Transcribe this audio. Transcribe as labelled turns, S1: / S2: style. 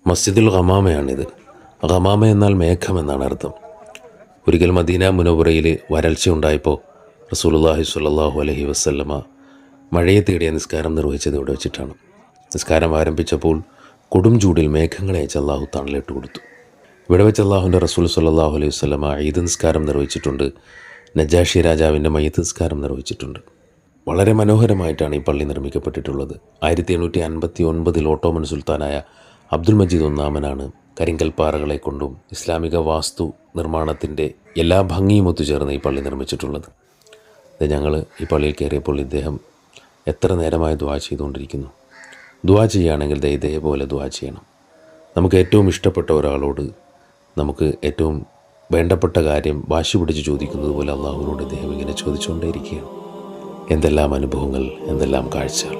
S1: മസ്ജിദുൽ ഗമാമയാണിത്. ഗമാമ എന്നാൽ മേഘം എന്നാണ് അർത്ഥം. ഒരിക്കൽ മദീന മുനവ്വറയിൽ വരൾച്ച ഉണ്ടായപ്പോൾ റസൂലുള്ളാഹി സ്വല്ലല്ലാഹു അലൈഹി വസല്ലമ മഴയെ തേടിയ നിസ്കാരം നിർവഹിച്ചത് ഇവിടെ വെച്ചിട്ടാണ്. നിസ്കാരം ആരംഭിച്ചപ്പോൾ കൊടും ചൂടിൽ മേഘങ്ങളെ അയച്ച് അള്ളാഹു തണലിട്ട് കൊടുത്തു. ഇവിടെ വെച്ച് അള്ളാഹുവിൻ്റെ റസൂൽ സ്വല്ലല്ലാഹു അലൈഹി വസല്ലമ ഈദ് നിസ്കാരം നിർവഹിച്ചിട്ടുണ്ട്. നജാഷി രാജാവിൻ്റെ മയ്യിത്ത് നിസ്കാരം നിർവഹിച്ചിട്ടുണ്ട്. വളരെ മനോഹരമായിട്ടാണ് ഈ പള്ളി നിർമ്മിക്കപ്പെട്ടിട്ടുള്ളത്. 1859 ഓട്ടോമൻ സുൽത്താനായ അബ്ദുൽ മജീദ് ഒന്നാമനാണ് കരിങ്കൽ പാറകളെ കൊണ്ടും ഇസ്ലാമിക വാസ്തു നിർമ്മാണത്തിൻ്റെ എല്ലാ ഭംഗിയും ഒത്തുചേർന്ന് ഈ പള്ളി നിർമ്മിച്ചിട്ടുള്ളത്. ഇത് ഞങ്ങൾ ഈ പള്ളിയിൽ കയറിയപ്പോൾ ഇദ്ദേഹം എത്ര നേരമായി ദുആ ചെയ്തുകൊണ്ടിരിക്കുന്നു. ദുആ ചെയ്യുകയാണെങ്കിൽ ഇതേപോലെ ദുആ ചെയ്യണം. നമുക്ക് ഏറ്റവും ഇഷ്ടപ്പെട്ട ഒരാളോട് നമുക്ക് ഏറ്റവും വേണ്ടപ്പെട്ട കാര്യം വാശി പിടിച്ച് ചോദിക്കുന്നത് പോലെ അള്ളാഹുവിനോട് ഇദ്ദേഹം ഇങ്ങനെ ചോദിച്ചുകൊണ്ടേയിരിക്കുകയാണ്. എന്തെല്ലാം അനുഭവങ്ങൾ, എന്തെല്ലാം കാഴ്ചകൾ.